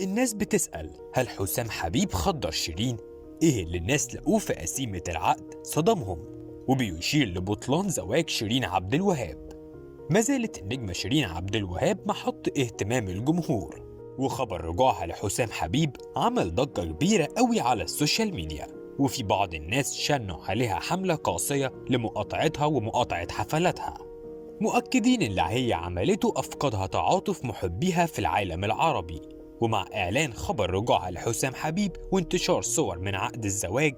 الناس بتسأل هل حسام حبيب خدر شيرين؟ ايه اللي الناس لقوه في قسيمة العقد صدمهم؟ وبيشير لبطلان زواج شيرين عبد الوهاب. ما زالت النجمة شيرين عبد الوهاب محط اهتمام الجمهور، وخبر رجوعها لحسام حبيب عمل ضجة كبيرة قوي على السوشيال ميديا، وفي بعض الناس شنوا عليها حملة قاسية لمقاطعتها ومقاطعة حفلاتها، مؤكدين اللي هي عملته أفقدها تعاطف محبيها في العالم العربي. ومع إعلان خبر رجوعها لحسام حبيب وانتشار صور من عقد الزواج،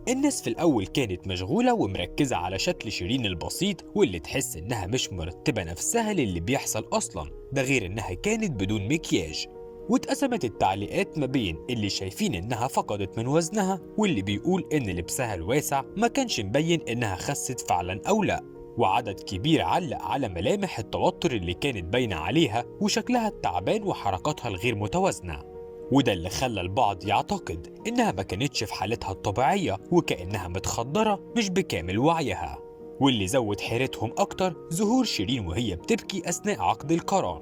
الناس في الأول كانت مشغولة ومركزة على شكل شيرين البسيط واللي تحس إنها مش مرتبة نفسها للي بيحصل أصلا، ده غير إنها كانت بدون مكياج. واتقسمت التعليقات ما بين اللي شايفين إنها فقدت من وزنها واللي بيقول إن لبسها الواسع ما كانش مبين إنها خست فعلا أو لأ، وعدد كبير علق على ملامح التوتر اللي كانت باينة عليها وشكلها التعبان وحركاتها الغير متوازنة. وده اللي خلى البعض يعتقد إنها ما كانتش في حالتها الطبيعية وكأنها متخدرة مش بكامل وعيها. واللي زود حيرتهم أكتر ظهور شيرين وهي بتبكي أثناء عقد القران،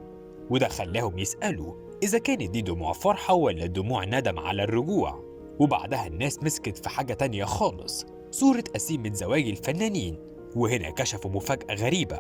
وده خلاهم يسألوا إذا كانت دي دموع فرحة ولا دموع ندم على الرجوع. وبعدها الناس مسكت في حاجة تانية خالص، صورة قسيمة زواج الفنانين، وهنا كشفوا مفاجأة غريبة،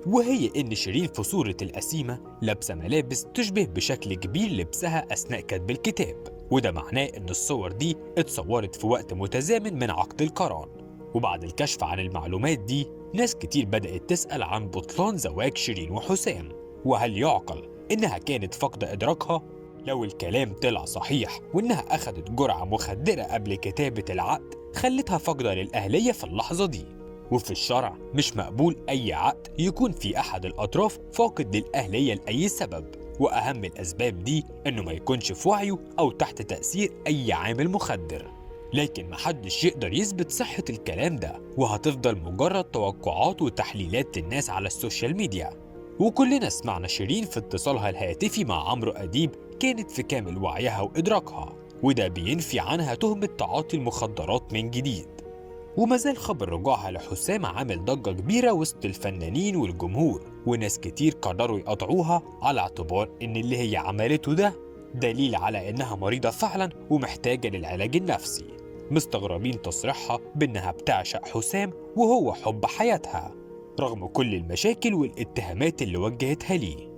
وهي إن شيرين في صورة القسيمة لابسة ملابس تشبه بشكل كبير لبسها أثناء كتب الكتاب، وده معناه إن الصور دي اتصورت في وقت متزامن من عقد القران. وبعد الكشف عن المعلومات دي ناس كتير بدأت تسأل عن بطلان زواج شيرين وحسام، وهل يعقل إنها كانت فاقدة إدراكها؟ لو الكلام طلع صحيح وإنها أخدت جرعة مخدرة قبل كتابة العقد خلتها فاقدة للأهلية في اللحظة دي، وفي الشرع مش مقبول أي عقد يكون في أحد الأطراف فاقد للأهلية لأي سبب، وأهم الأسباب دي إنه ما يكونش في وعيه أو تحت تأثير أي عامل مخدر. لكن محدش يقدر يثبت صحة الكلام ده، وهتفضل مجرد توقعات وتحليلات الناس على السوشيال ميديا. وكلنا سمعنا شيرين في اتصالها الهاتفي مع عمرو أديب كانت في كامل وعيها وإدراكها، وده بينفي عنها تهمة تعاطي المخدرات من جديد. ومازال خبر رجوعها لحسام عامل ضجة كبيرة وسط الفنانين والجمهور، وناس كتير قرروا يقاطعوها على اعتبار إن اللي هي عملته ده دليل على إنها مريضة فعلا ومحتاجة للعلاج النفسي، مستغربين تصريحها بإنها بتعشق حسام وهو حب حياتها رغم كل المشاكل والاتهامات اللي وجهتها ليه.